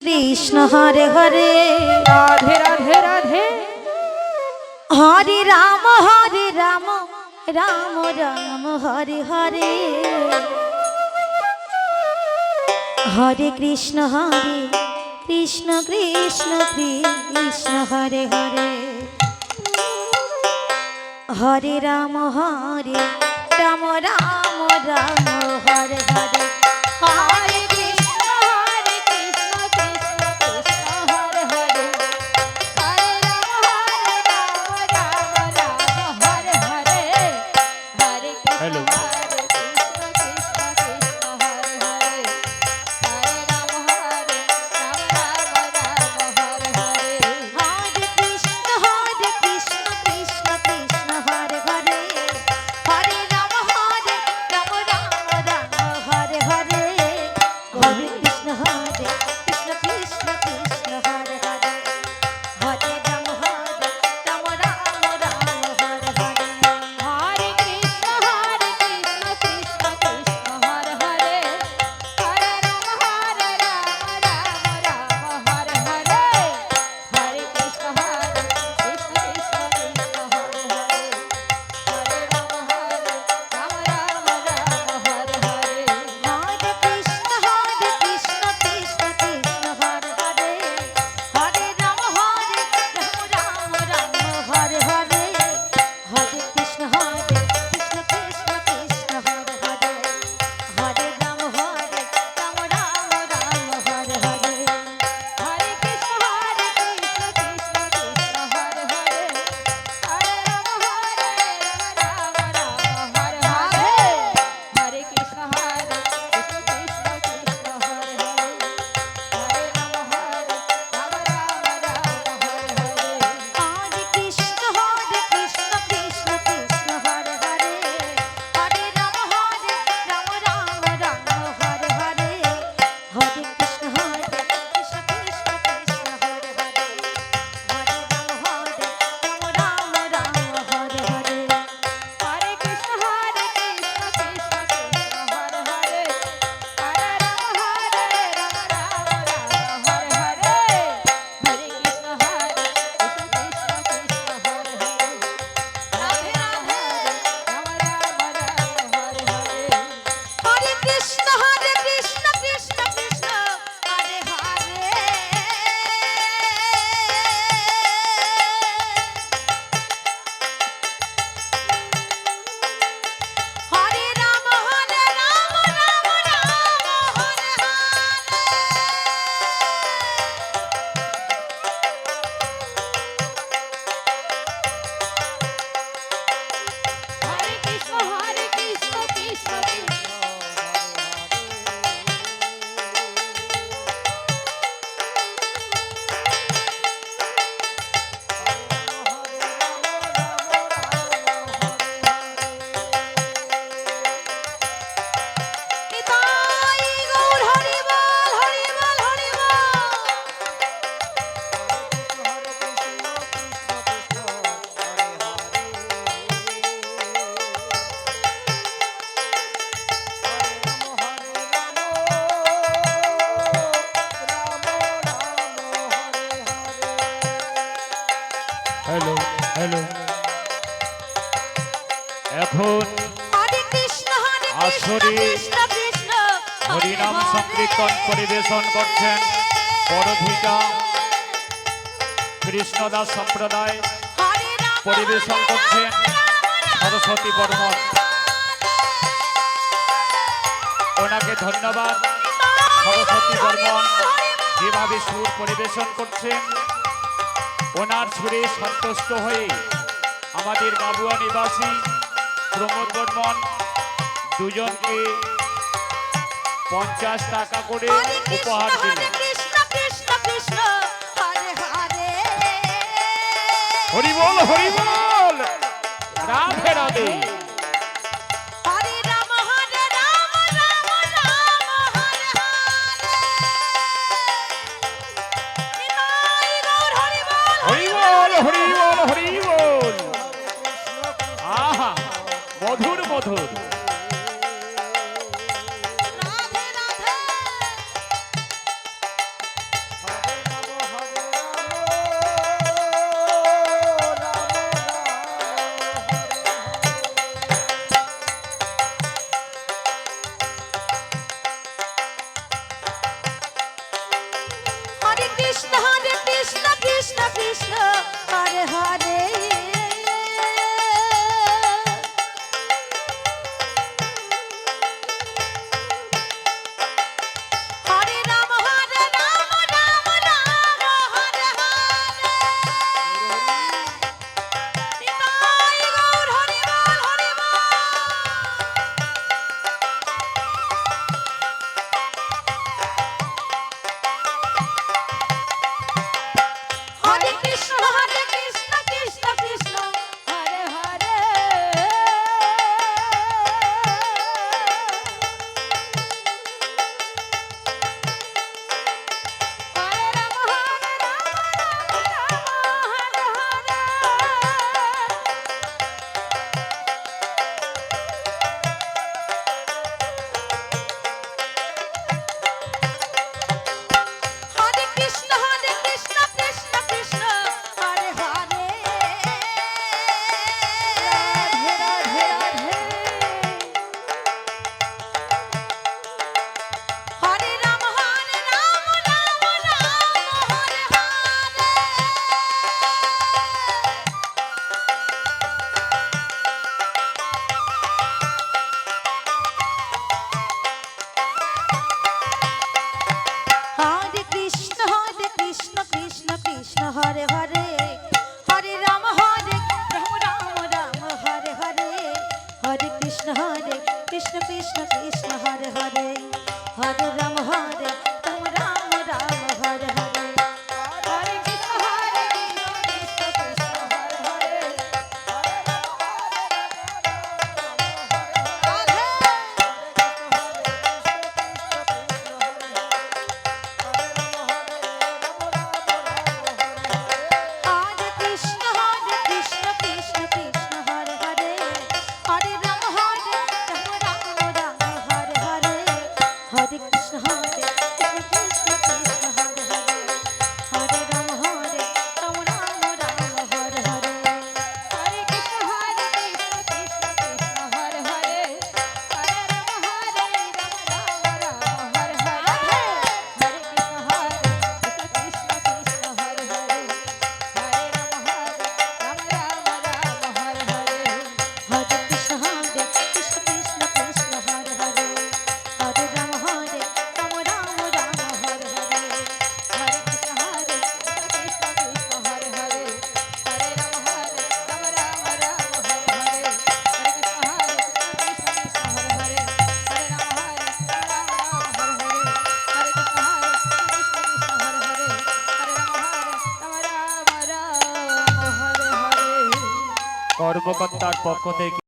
কৃষ্ণ হরে হরে রাধে রাধে রাধে হরে Ram Ram Ram Hare Hare Hare Krishna Krishna Krishna Hare Hare Hare Ram Ram Ram Hare Hare Hare Krishna Krishna Krishna Hare Hare Hare Ram Ram Hare Hare Hare hello hello hello এখন আসরে হরিনাম সংকীর্তন পরিবেশন করছেন পরধিকা কৃষ্ণদাস সম্প্রদায়, পরিবেশন করছেন সরস্বতী বর্মন। ওনাকে ধন্যবাদ। সরস্বতী বর্মন যেভাবে সুর পরিবেশন করছেন, ওনার সুরে সন্তুষ্ট হয়ে আমাদের বাবুয়া নিবাসী প্রমোদ বর্মন দুজনকে 50 টাকা করে উপহার দিলেন। হরি বল হরি বল, রাধে রাধে। হরি বল হরি বল, আহা মধুর মধুর। কর্মকর্তার পক্ষ থেকে